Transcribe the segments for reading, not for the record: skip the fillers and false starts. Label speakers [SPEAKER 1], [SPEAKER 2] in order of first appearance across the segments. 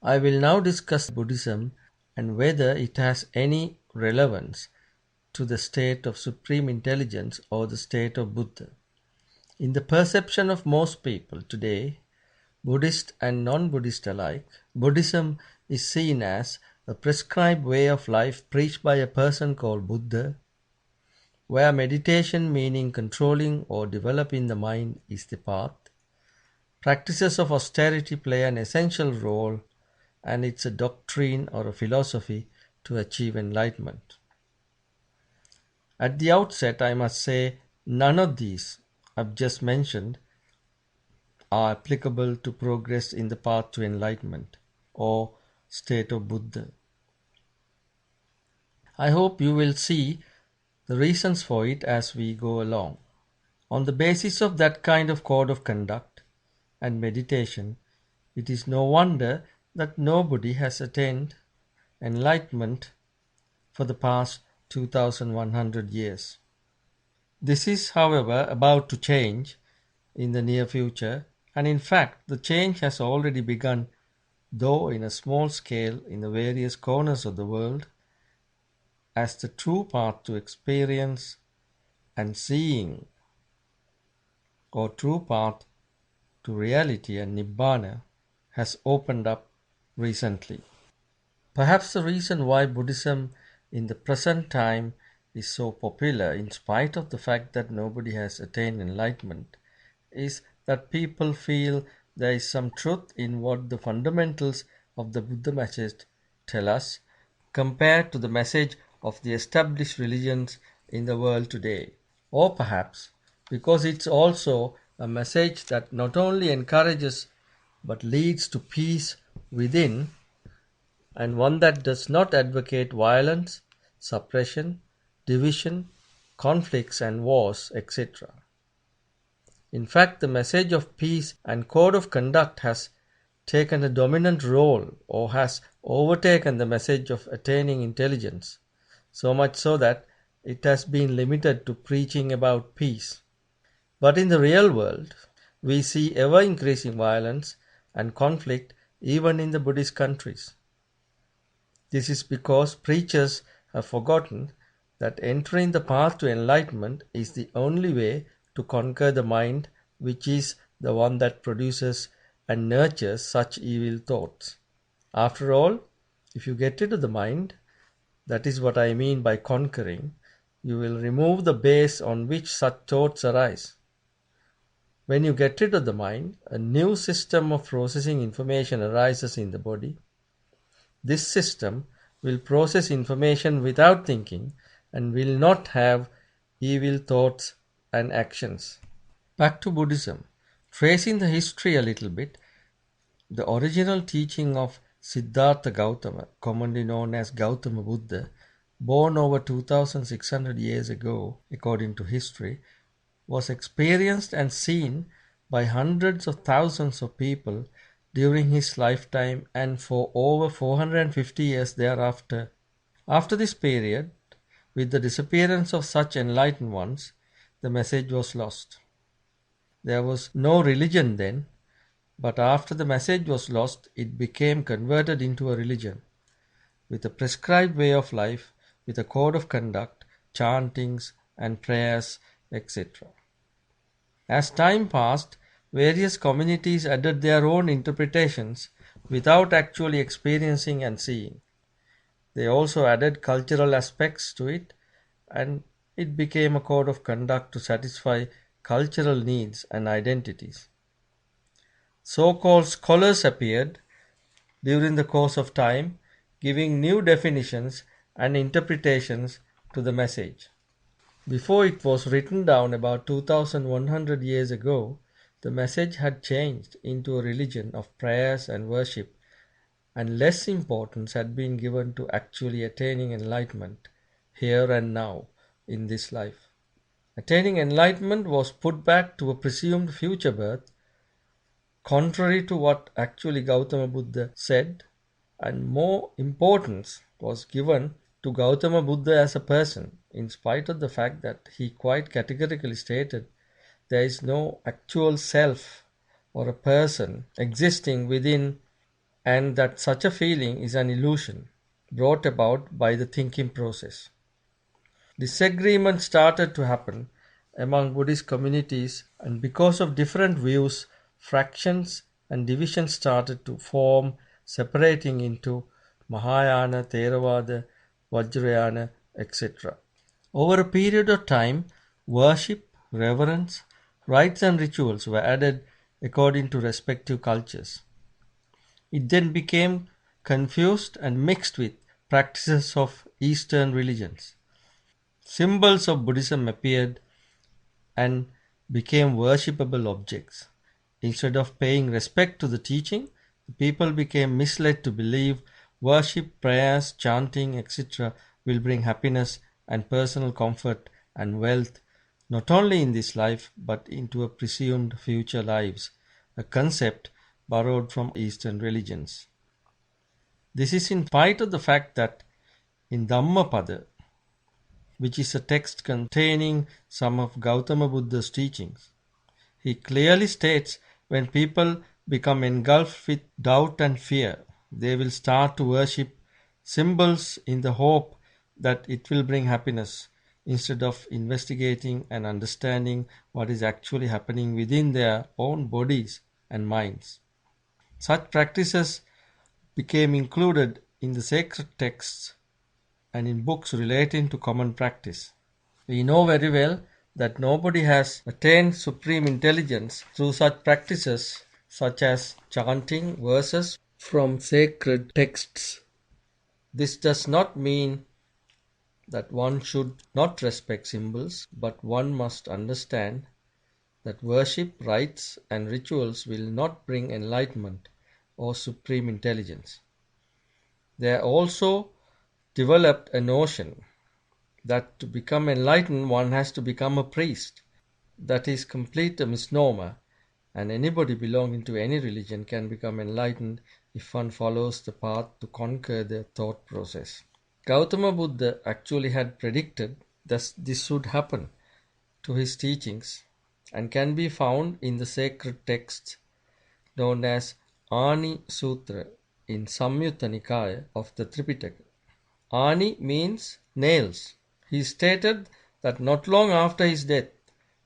[SPEAKER 1] I will now discuss Buddhism and whether it has any relevance to the state of supreme intelligence or the state of Buddha. In the perception of most people today, Buddhist and non-Buddhist alike, Buddhism is seen as a prescribed way of life preached by a person called Buddha, where meditation, meaning controlling or developing the mind, is the path. Practices of austerity play an essential role, and it's a doctrine or a philosophy to achieve enlightenment. At the outset, I must say none of these I've just mentioned are applicable to progress in the path to enlightenment or state of Buddha. I hope you will see the reasons for it as we go along. On the basis of that kind of code of conduct and meditation, it is no wonder that nobody has attained enlightenment for the past 2100 years. This is, however, about to change in the near future, and in fact, the change has already begun, though in a small scale in the various corners of the world, as the true path to experience and seeing, or true path to reality and Nibbana, has opened up recently. Perhaps the reason why Buddhism in the present time is so popular, in spite of the fact that nobody has attained enlightenment, is that people feel there is some truth in what the fundamentals of the Buddha message tell us compared to the message of the established religions in the world today. Or perhaps because it's also a message that not only encourages but leads to peace within, and one that does not advocate violence, suppression, division, conflicts and wars, etc. In fact, the message of peace and code of conduct has taken a dominant role or has overtaken the message of attaining intelligence, so much so that it has been limited to preaching about peace. But in the real world, we see ever increasing violence and conflict even in the Buddhist countries. This is because preachers have forgotten that entering the path to enlightenment is the only way to conquer the mind, which is the one that produces and nurtures such evil thoughts. After all, if you get rid of the mind, that is what I mean by conquering, you will remove the base on which such thoughts arise. When you get rid of the mind, a new system of processing information arises in the body. This system will process information without thinking and will not have evil thoughts and actions. Back to Buddhism. Tracing the history a little bit, the original teaching of Siddhartha Gautama, commonly known as Gautama Buddha, born over 2600 years ago, according to history, was experienced and seen by hundreds of thousands of people during his lifetime and for over 450 years thereafter. After this period, with the disappearance of such enlightened ones, the message was lost. There was no religion then, but after the message was lost, it became converted into a religion, with a prescribed way of life, with a code of conduct, chantings and prayers, etc. As time passed, various communities added their own interpretations without actually experiencing and seeing. They also added cultural aspects to it, and it became a code of conduct to satisfy cultural needs and identities. So-called scholars appeared during the course of time, giving new definitions and interpretations to the message. Before it was written down about 2100 years ago, the message had changed into a religion of prayers and worship, and less importance had been given to actually attaining enlightenment here and now in this life. Attaining enlightenment was put back to a presumed future birth, contrary to what actually Gautama Buddha said, and more importance was given to Gautama Buddha as a person, in spite of the fact that he quite categorically stated there is no actual self or a person existing within and that such a feeling is an illusion brought about by the thinking process. Disagreement started to happen among Buddhist communities, and because of different views, fractions and divisions started to form, separating into Mahayana, Theravada, Vajrayana, etc. Over a period of time, worship, reverence, rites, and rituals were added according to respective cultures. It then became confused and mixed with practices of Eastern religions. Symbols of Buddhism appeared and became worshipable objects. Instead of paying respect to the teaching, the people became misled to believe worship, prayers, chanting, etc. will bring happiness and personal comfort and wealth not only in this life but into a presumed future lives, a concept borrowed from Eastern religions. This is in spite of the fact that in Dhammapada, which is a text containing some of Gautama Buddha's teachings, he clearly states when people become engulfed with doubt and fear, they will start to worship symbols in the hope that it will bring happiness instead of investigating and understanding what is actually happening within their own bodies and minds. Such practices became included in the sacred texts and in books relating to common practice. We know very well that nobody has attained supreme intelligence through such practices such as chanting verses from sacred texts. This does not mean that one should not respect symbols, but one must understand that worship, rites, and rituals will not bring enlightenment or supreme intelligence. They also developed a notion that to become enlightened one has to become a priest. That is complete a misnomer, and anybody belonging to any religion can become enlightened if one follows the path to conquer the thought process. Gautama Buddha actually had predicted that this would happen to his teachings and can be found in the sacred texts known as Ani Sutra in Samyutta Nikaya of the Tripitaka. Ani means nails. He stated that not long after his death,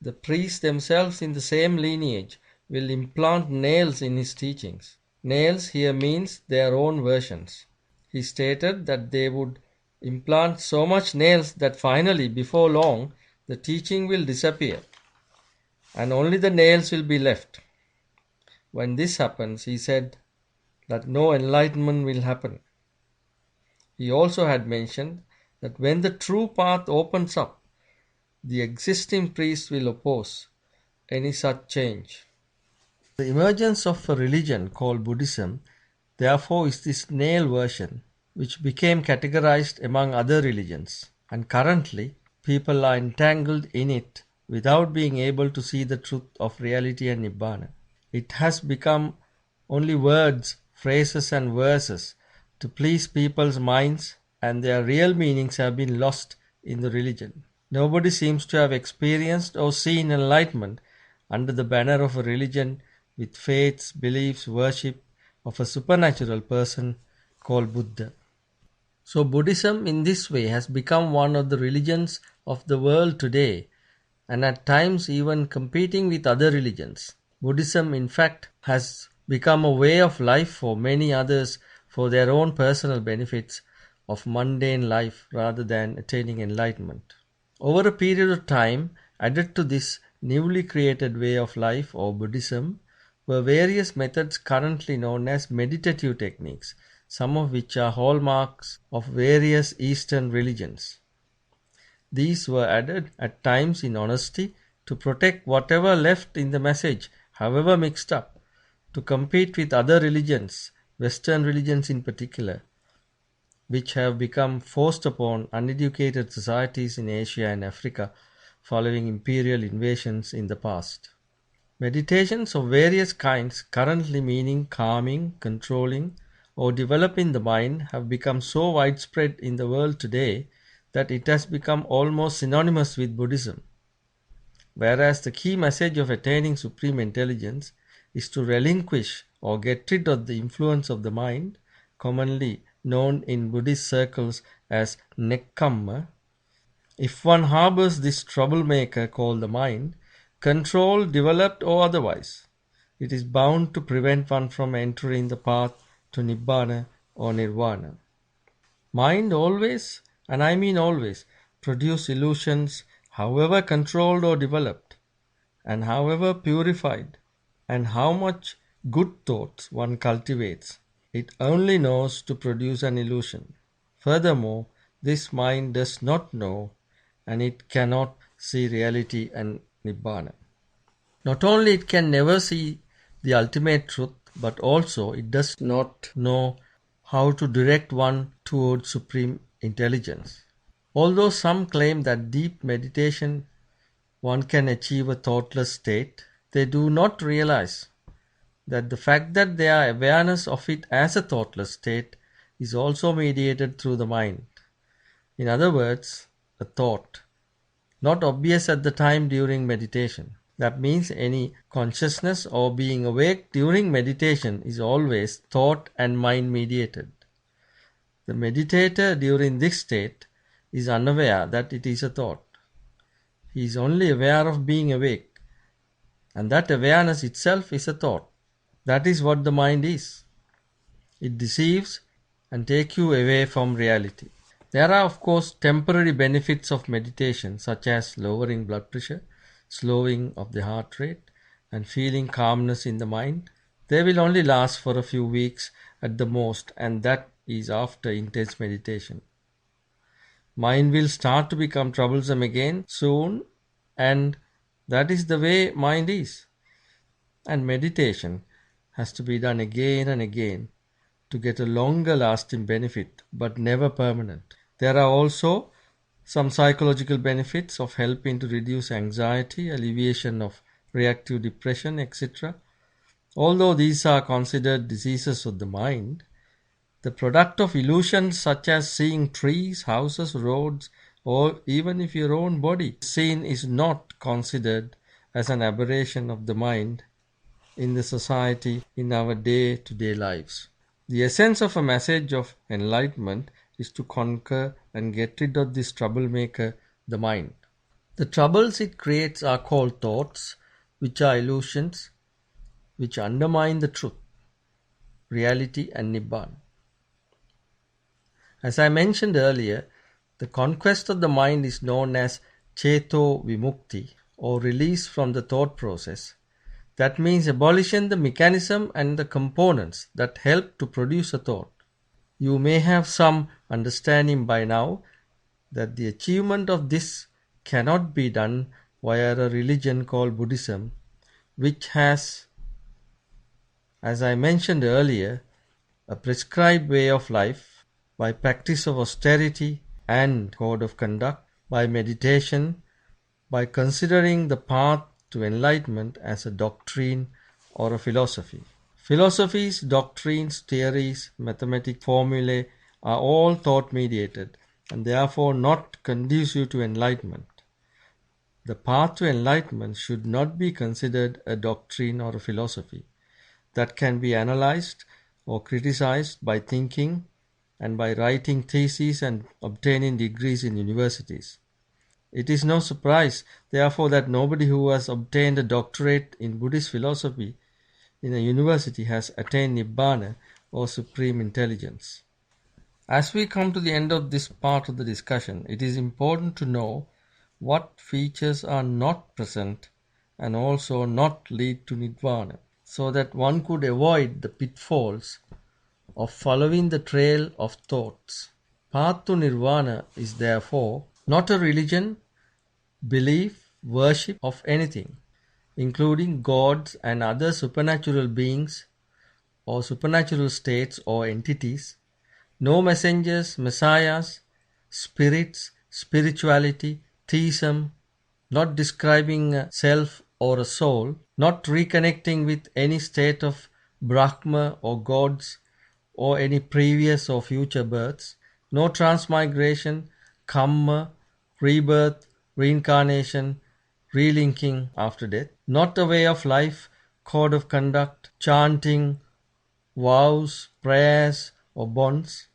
[SPEAKER 1] the priests themselves in the same lineage will implant nails in his teachings. Nails here means their own versions. He stated that they would implant so much nails that finally, before long, the teaching will disappear and only the nails will be left. When this happens, he said that no enlightenment will happen. He also had mentioned that when the true path opens up, the existing priests will oppose any such change. The emergence of a religion called Buddhism, therefore, is this nail version, which became categorized among other religions, and currently people are entangled in it without being able to see the truth of reality and Nibbana. It has become only words, phrases, and verses to please people's minds, and their real meanings have been lost in the religion. Nobody seems to have experienced or seen enlightenment under the banner of a religion with faiths, beliefs, worship of a supernatural person called Buddha. So, Buddhism in this way has become one of the religions of the world today, and at times even competing with other religions. Buddhism, in fact, has become a way of life for many others for their own personal benefits of mundane life rather than attaining enlightenment. Over a period of time, added to this newly created way of life or Buddhism were various methods currently known as meditative techniques, some of which are hallmarks of various Eastern religions. These were added at times in honesty to protect whatever left in the message, however mixed up, to compete with other religions, Western religions in particular, which have become forced upon uneducated societies in Asia and Africa following imperial invasions in the past. Meditations of various kinds, currently meaning calming, controlling, or developing the mind, have become so widespread in the world today that it has become almost synonymous with Buddhism. Whereas the key message of attaining supreme intelligence is to relinquish or get rid of the influence of the mind, commonly known in Buddhist circles as nekkhamma. If one harbors this troublemaker called the mind, controlled, developed, or otherwise, it is bound to prevent one from entering the path to Nibbana or Nirvana. Mind always, and I mean always, produce illusions, however controlled or developed, and however purified, and how much good thoughts one cultivates. It only knows to produce an illusion. Furthermore, this mind does not know, and it cannot see reality and Nibbana. Not only it can never see the ultimate truth, but also it does not know how to direct one towards supreme intelligence. Although some claim that deep meditation one can achieve a thoughtless state, they do not realize that the fact that their awareness of it as a thoughtless state is also mediated through the mind. In other words, a thought, not obvious at the time during meditation. That means any consciousness or being awake during meditation is always thought and mind mediated. The meditator during this state is unaware that it is a thought. He is only aware of being awake, and that awareness itself is a thought. That is what the mind is. It deceives and takes you away from reality. There are, of course, temporary benefits of meditation, such as lowering blood pressure, slowing of the heart rate, and feeling calmness in the mind. They will only last for a few weeks at the most, and that is after intense meditation. Mind will start to become troublesome again soon, and that is the way mind is. And meditation has to be done again and again to get a longer lasting benefit, but never permanent. There are also some psychological benefits of helping to reduce anxiety, alleviation of reactive depression, etc. Although these are considered diseases of the mind, the product of illusions such as seeing trees, houses, roads, or even if your own body seen is not considered as an aberration of the mind in the society in our day-to-day lives. The essence of a message of enlightenment is to conquer and get rid of this troublemaker, the mind. The troubles it creates are called thoughts, which are illusions, which undermine the truth, reality, and Nibbana. As I mentioned earlier, the conquest of the mind is known as Cheto Vimukti, or release from the thought process. That means abolishing the mechanism and the components that help to produce a thought. You may have some understanding by now that the achievement of this cannot be done via a religion called Buddhism, which has, as I mentioned earlier, a prescribed way of life by practice of austerity and code of conduct, by meditation, by considering the path to enlightenment as a doctrine or a philosophy. Philosophies, doctrines, theories, mathematical formulae are all thought mediated and therefore not conducive to enlightenment. The path to enlightenment should not be considered a doctrine or a philosophy that can be analyzed or criticized by thinking and by writing theses and obtaining degrees in universities. It is no surprise, therefore, that nobody who has obtained a doctorate in Buddhist philosophy in a university has attained Nibbana or supreme intelligence. As we come to the end of this part of the discussion, it is important to know what features are not present and also not lead to Nirvana, so that one could avoid the pitfalls of following the trail of thoughts. Path to Nirvana is therefore not a religion, belief, worship of anything, including gods and other supernatural beings or supernatural states or entities, no messengers, messiahs, spirits, spirituality, theism, not describing a self or a soul, not reconnecting with any state of Brahma or gods or any previous or future births, no transmigration, karma, rebirth, reincarnation, relinking after death, not a way of life, code of conduct, chanting, vows, prayers, or bonds.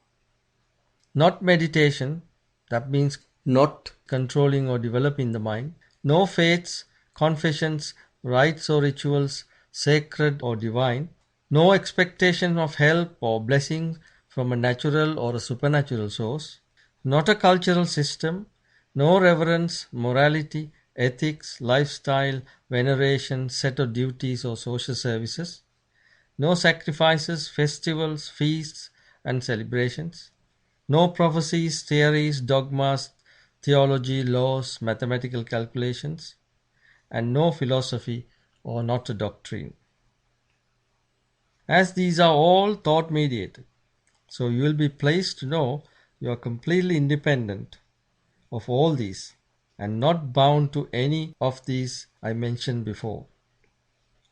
[SPEAKER 1] Not meditation, that means not controlling or developing the mind. No faiths, confessions, rites or rituals, sacred or divine. No expectation of help or blessing from a natural or a supernatural source. Not a cultural system. No reverence, morality, ethics, lifestyle, veneration, set of duties or social services. No sacrifices, festivals, feasts, and celebrations. No prophecies, theories, dogmas, theology, laws, mathematical calculations, and no philosophy or not a doctrine. As these are all thought mediated, so you will be pleased to know you are completely independent of all these and not bound to any of these I mentioned before.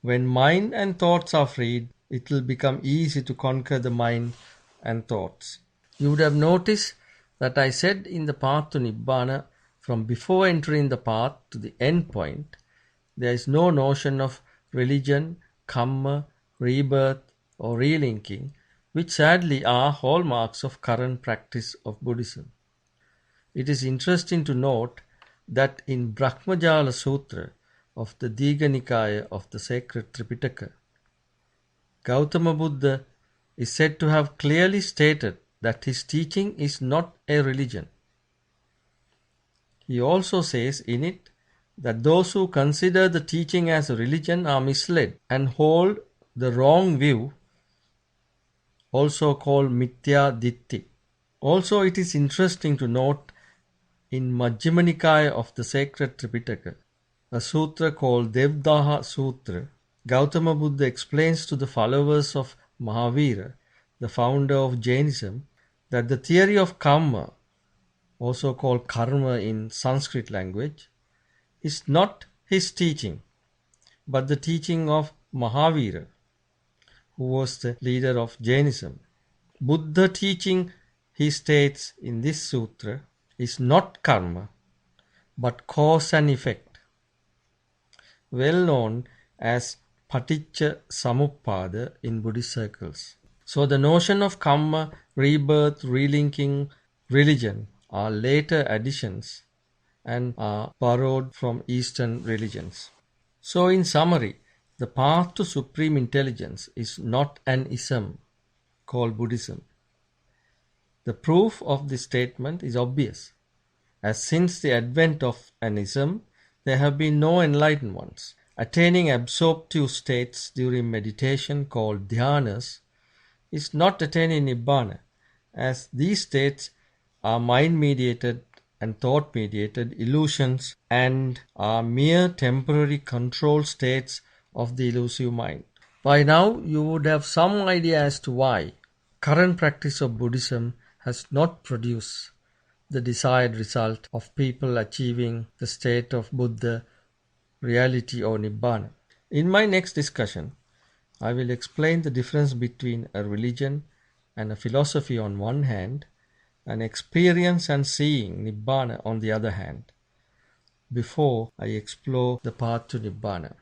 [SPEAKER 1] When mind and thoughts are freed, it will become easy to conquer the mind and thoughts. You would have noticed that I said in the path to Nibbana, from before entering the path to the end point, there is no notion of religion, karma, rebirth, or relinking, which sadly are hallmarks of current practice of Buddhism. It is interesting to note that in Brahmajala Sutra of the Diga Nikaya of the sacred Tripitaka, Gautama Buddha is said to have clearly stated that his teaching is not a religion. He also says in it that those who consider the teaching as a religion are misled and hold the wrong view, also called Mithya Ditti. Also, it is interesting to note in Majjhima Nikaya of the sacred Tripitaka, a sutra called Devdaha Sutra, Gautama Buddha explains to the followers of Mahavira, the founder of Jainism, that the theory of karma, also called karma in Sanskrit language, is not his teaching, but the teaching of Mahavira, who was the leader of Jainism. Buddha teaching, he states in this sutra, is not karma, but cause and effect, well known as Paticca Samuppada in Buddhist circles. So the notion of karma, rebirth, relinking, religion are later additions and are borrowed from Eastern religions. So in summary, the path to supreme intelligence is not an ism called Buddhism. The proof of this statement is obvious, as since the advent of an ism, there have been no enlightened ones. Attaining absorptive states during meditation called dhyanas is not attaining nibbana, as these states are mind-mediated and thought-mediated illusions and are mere temporary control states of the illusive mind. By now, you would have some idea as to why current practice of Buddhism has not produced the desired result of people achieving the state of Buddha, reality or Nibbana. In my next discussion, I will explain the difference between a religion and a philosophy on one hand, and experience and seeing Nibbana on the other hand, before I explore the path to Nibbana.